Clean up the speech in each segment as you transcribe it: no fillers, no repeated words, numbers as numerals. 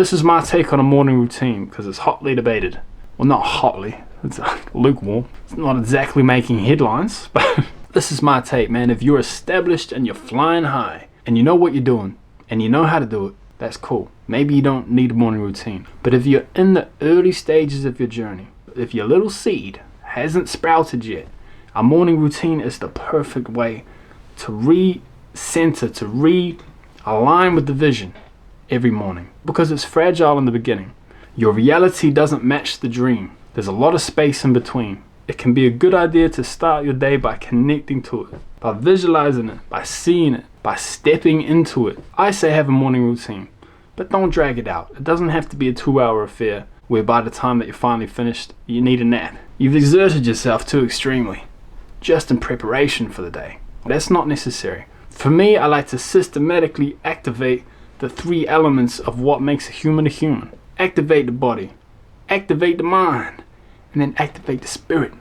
This is my take on a morning routine because it's hotly debated. Well, not hotly, it's lukewarm. It's not exactly making headlines, but this is my take, man. If you're established and you're flying high and you know what you're doing and you know how to do it, that's cool. Maybe you don't need a morning routine. But if you're in the early stages of your journey, if your little seed hasn't sprouted yet, a morning routine is the perfect way to re-center, to realign with the vision every morning. Because it's fragile in the beginning. Your reality doesn't match the dream. There's a lot of space in between. It can be a good idea to start your day by connecting to it, by visualizing it, by seeing it, by stepping into it. I say have a morning routine, but don't drag it out. It doesn't have to be a 2-hour affair where by the time that you're finally finished, you need a nap. You've exerted yourself too extremely, just in preparation for the day. That's not necessary. For me, I like to systematically activate the 3 elements of what makes a human. Activate the body, activate the mind, and then activate the spirit.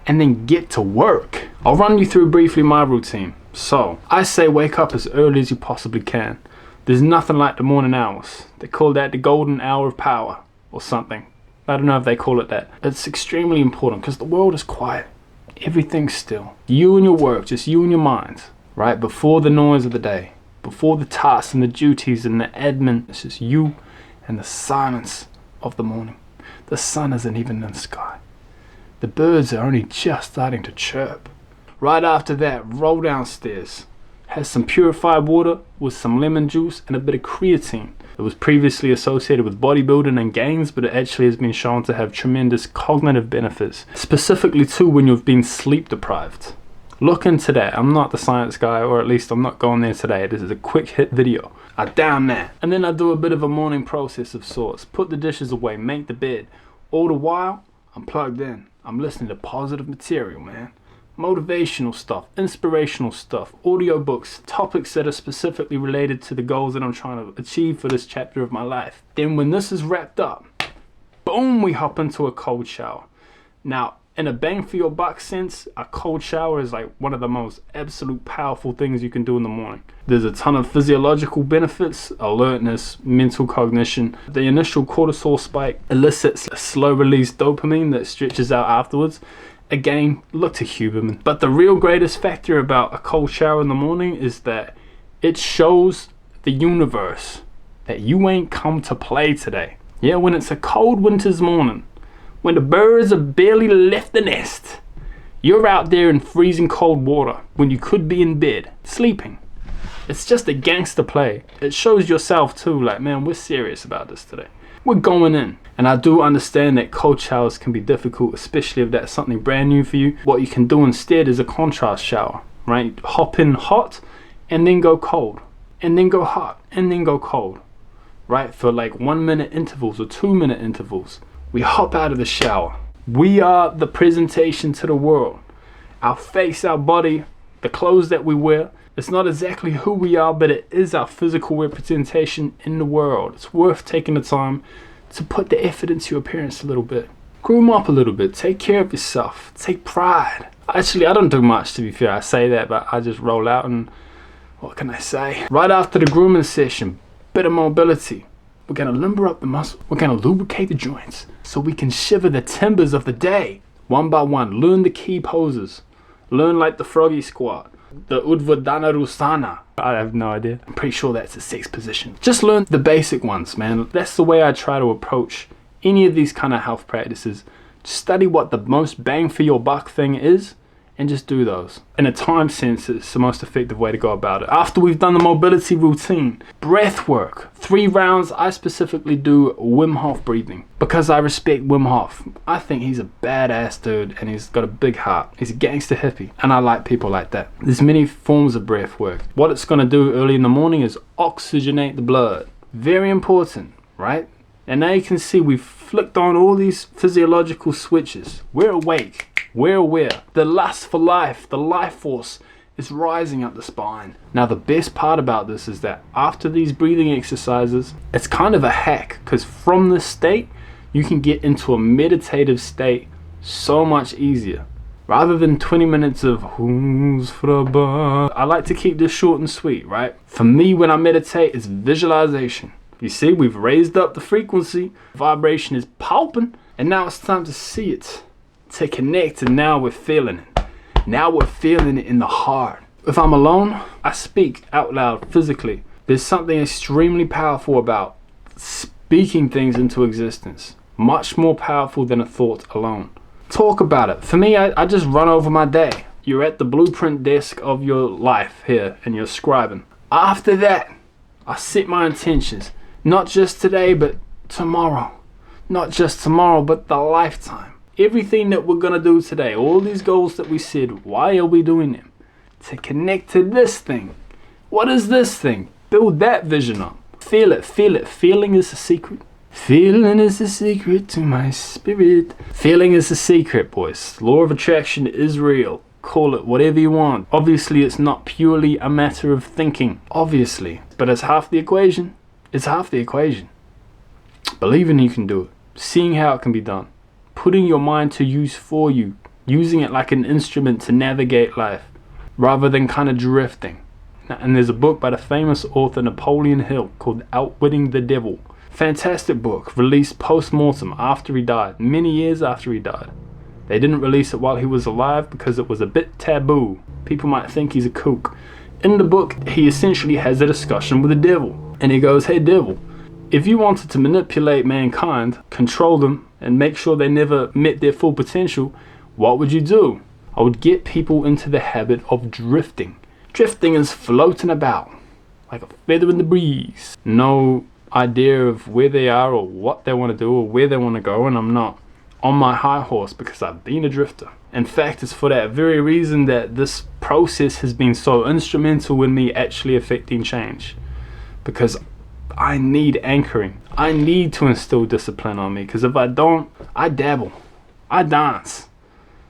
And then get to work. I'll run you through briefly my routine. So, I say wake up as early as you possibly can. There's nothing like the morning hours. They call that the golden hour of power or something. I don't know if they call it that. It's extremely important because the world is quiet. Everything's still. You and your work, just you and your mind, right? Before the noise of the day. Before the tasks and the duties and the admin, it's just you and the silence of the morning. The sun isn't even in the sky. The birds are only just starting to chirp. Right after that, roll downstairs. Has some purified water with some lemon juice and a bit of creatine. It was previously associated with bodybuilding and gains, but it actually has been shown to have tremendous cognitive benefits, specifically too when you've been sleep deprived. Look into that. I'm not the science guy, or at least I'm not going there today. This is a quick hit video. I down that. And then I do a bit of a morning process of sorts. Put the dishes away, make the bed. All the while, I'm plugged in. I'm listening to positive material, man. Motivational stuff, inspirational stuff, audiobooks, topics that are specifically related to the goals that I'm trying to achieve for this chapter of my life. Then when this is wrapped up, boom, we hop into a cold shower. Now, in a bang for your buck sense, a cold shower is like one of the most absolute powerful things you can do in the morning. There's a ton of physiological benefits, alertness, mental cognition. The initial cortisol spike elicits a slow release dopamine that stretches out afterwards. Again, look to Huberman. But the real greatest factor about a cold shower in the morning is that it shows the universe that you ain't come to play today. Yeah, when it's a cold winter's morning, when the birds have barely left the nest, you're out there in freezing cold water when you could be in bed, sleeping. It's just a gangster play. It shows yourself too, like, man, we're serious about this today. We're going in. And I do understand that cold showers can be difficult, especially if that's something brand new for you. What you can do instead is a contrast shower, right? Hop in hot and then go cold, and then go hot and then go cold, right? For like 1-minute intervals or 2-minute intervals. We hop out of the shower. We are the presentation to the world. Our face, our body, the clothes that we wear. It's not exactly who we are, but it is our physical representation in the world. It's worth taking the time to put the effort into your appearance a little bit. Groom up a little bit. Take care of yourself. Take pride. Actually, I don't do much, to be fair. I say that, but I just roll out and what can I say? Right after the grooming session, bit of mobility. We're going to limber up the muscle. We're going to lubricate the joints so we can shiver the timbers of the day. One by one, learn the key poses. Learn like the froggy squat, the Urdhva Dhanurasana. I have no idea. I'm pretty sure that's a 6th position. Just learn the basic ones, man. That's the way I try to approach any of these kind of health practices. Just study what the most bang for your buck thing is and just do those. In a time sense, it's the most effective way to go about it. After we've done the mobility routine, breath work. 3 rounds, I specifically do Wim Hof breathing because I respect Wim Hof. I think he's a badass dude and he's got a big heart. He's a gangster hippie and I like people like that. There's many forms of breath work. What it's gonna do early in the morning is oxygenate the blood. Very important, right? And now you can see we've flicked on all these physiological switches. We're awake. We're aware. The lust for life, the life force is rising up the spine. Now the best part about this is that after these breathing exercises, it's kind of a hack because from this state, you can get into a meditative state so much easier. Rather than 20 minutes of who's for the bar. I like to keep this short and sweet, right? For me, when I meditate, it's visualization. You see, we've raised up the frequency, vibration is popping, and now it's time to see it, to connect, and now we're feeling it. Now we're feeling it in the heart. If I'm alone, I speak out loud physically. There's something extremely powerful about speaking things into existence. Much more powerful than a thought alone. Talk about it. For me, I just run over my day. You're at the blueprint desk of your life here and you're scribing. After that, I set my intentions. Not just today, but tomorrow. Not just tomorrow, but the lifetime. Everything that we're going to do today, all these goals that we said, why are we doing them? To connect to this thing. What is this thing? Build that vision up. Feel it, feel it. Feeling is the secret. Feeling is the secret to my spirit. Feeling is the secret, boys. Law of attraction is real. Call it whatever you want. Obviously, it's not purely a matter of thinking. Obviously. But it's half the equation. It's half the equation. Believing you can do it. Seeing how it can be done. Putting your mind to use for you. Using it like an instrument to navigate life. Rather than kind of drifting. And there's a book by the famous author Napoleon Hill called Outwitting the Devil. Fantastic book, released post-mortem after he died, many years after he died. They didn't release it while he was alive because it was a bit taboo. People might think he's a kook. In the book, he essentially has a discussion with the devil. And he goes, hey devil, if you wanted to manipulate mankind, control them, and make sure they never met their full potential, what would you do? I would get people into the habit of drifting. Drifting is floating about, like a feather in the breeze. No idea of where they are or what they want to do or where they want to go, and I'm not on my high horse because I've been a drifter. In fact, it's for that very reason that this process has been so instrumental in me actually affecting change. Because I need anchoring. I need to instill discipline on me, because if I don't, I dabble. I dance.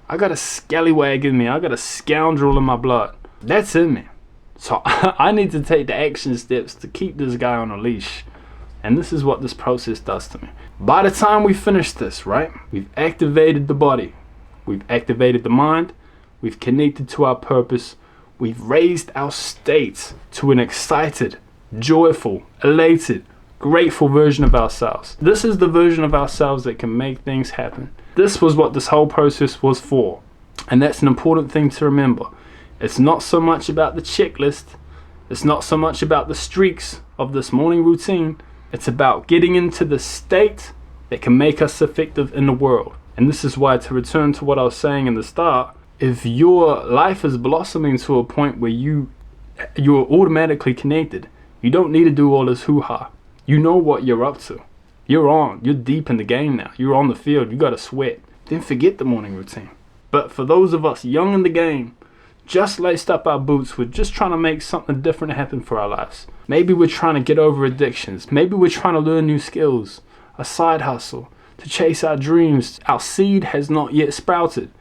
I got a scallywag in me. I got a scoundrel in my blood. That's in me. So I need to take the action steps to keep this guy on a leash. And this is what this process does to me. By the time we finish this, right, we've activated the body. We've activated the mind. We've connected to our purpose. We've raised our state to an excited, joyful, elated, grateful version of ourselves. This is the version of ourselves that can make things happen. This was what this whole process was for. And that's an important thing to remember. It's not so much about the checklist. It's not so much about the streaks of this morning routine. It's about getting into the state that can make us effective in the world. And this is why, to return to what I was saying in the start, if your life is blossoming to a point where you're automatically connected, you don't need to do all this hoo-ha. You know what you're up to. You're deep in the game now. You're on the field. You got to sweat. Then forget the morning routine. But for those of us young in the game, just laced up our boots, we're just trying to make something different happen for our lives. Maybe we're trying to get over addictions. Maybe we're trying to learn new skills, a side hustle, to chase our dreams. Our seed has not yet sprouted.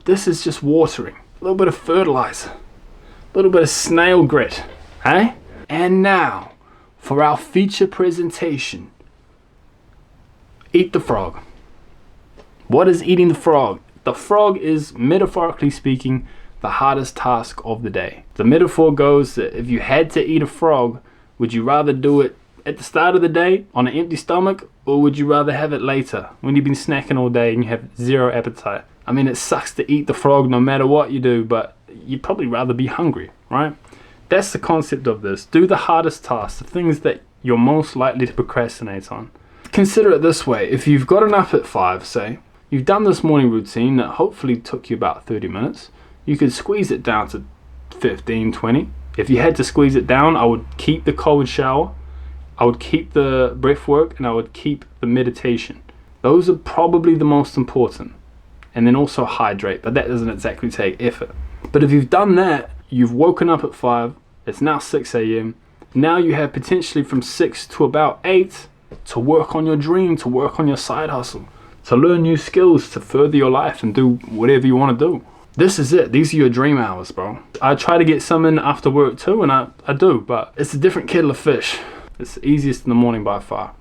This is just watering, a little bit of fertilizer, a little bit of snail grit, eh? And now, for our feature presentation, eat the frog. What is eating the frog? The frog is, metaphorically speaking, the hardest task of the day. The metaphor goes that if you had to eat a frog, would you rather do it at the start of the day on an empty stomach, or would you rather have it later when you've been snacking all day and you have zero appetite? I mean, it sucks to eat the frog no matter what you do, but you'd probably rather be hungry, right? That's the concept of this. Do the hardest tasks, the things that you're most likely to procrastinate on. Consider it this way. If you've gotten up at 5, say, you've done this morning routine that hopefully took you about 30 minutes, you could squeeze it down to 15, 20. If you had to squeeze it down, I would keep the cold shower, I would keep the breath work, and I would keep the meditation. Those are probably the most important. And then also hydrate, but that doesn't exactly take effort. But if you've done that, you've woken up at 5, it's now 6 a.m. Now you have potentially from 6 to about 8 to work on your dream, to work on your side hustle, to learn new skills, to further your life and do whatever you want to do. This is it. These are your dream hours, bro. I try to get some in after work too, and I do, but it's a different kettle of fish. It's the easiest in the morning by far.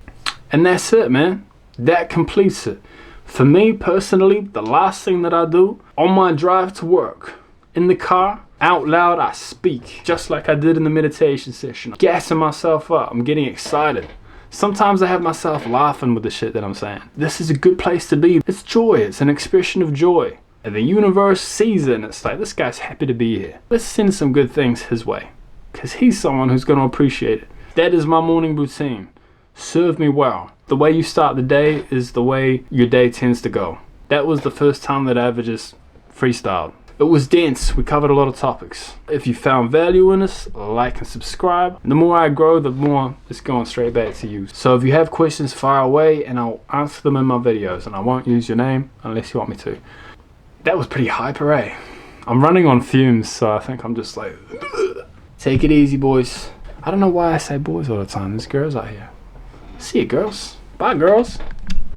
And that's it, man. That completes it. For me personally, the last thing that I do on my drive to work, in the car, out loud, I speak, just like I did in the meditation session. I'm gassing myself up. I'm getting excited. Sometimes I have myself laughing with the shit that I'm saying. This is a good place to be. It's joy. It's an expression of joy. And the universe sees it and it's like, this guy's happy to be here. Let's send some good things his way, because he's someone who's going to appreciate it. That is my morning routine. Serve me well. The way you start the day is the way your day tends to go. That was the first time that I ever just freestyled. It was dense. We covered a lot of topics. If you found value in this, like and subscribe. The more I grow, the more it's going straight back to you. So if you have questions, fire away and I'll answer them in my videos, and I won't use your name unless you want me to. That was pretty hyper, eh? I'm running on fumes, so I think I'm just like, ugh. Take it easy, boys. I don't know why I say boys all the time. There's girls out here. See you, girls. Bye, girls.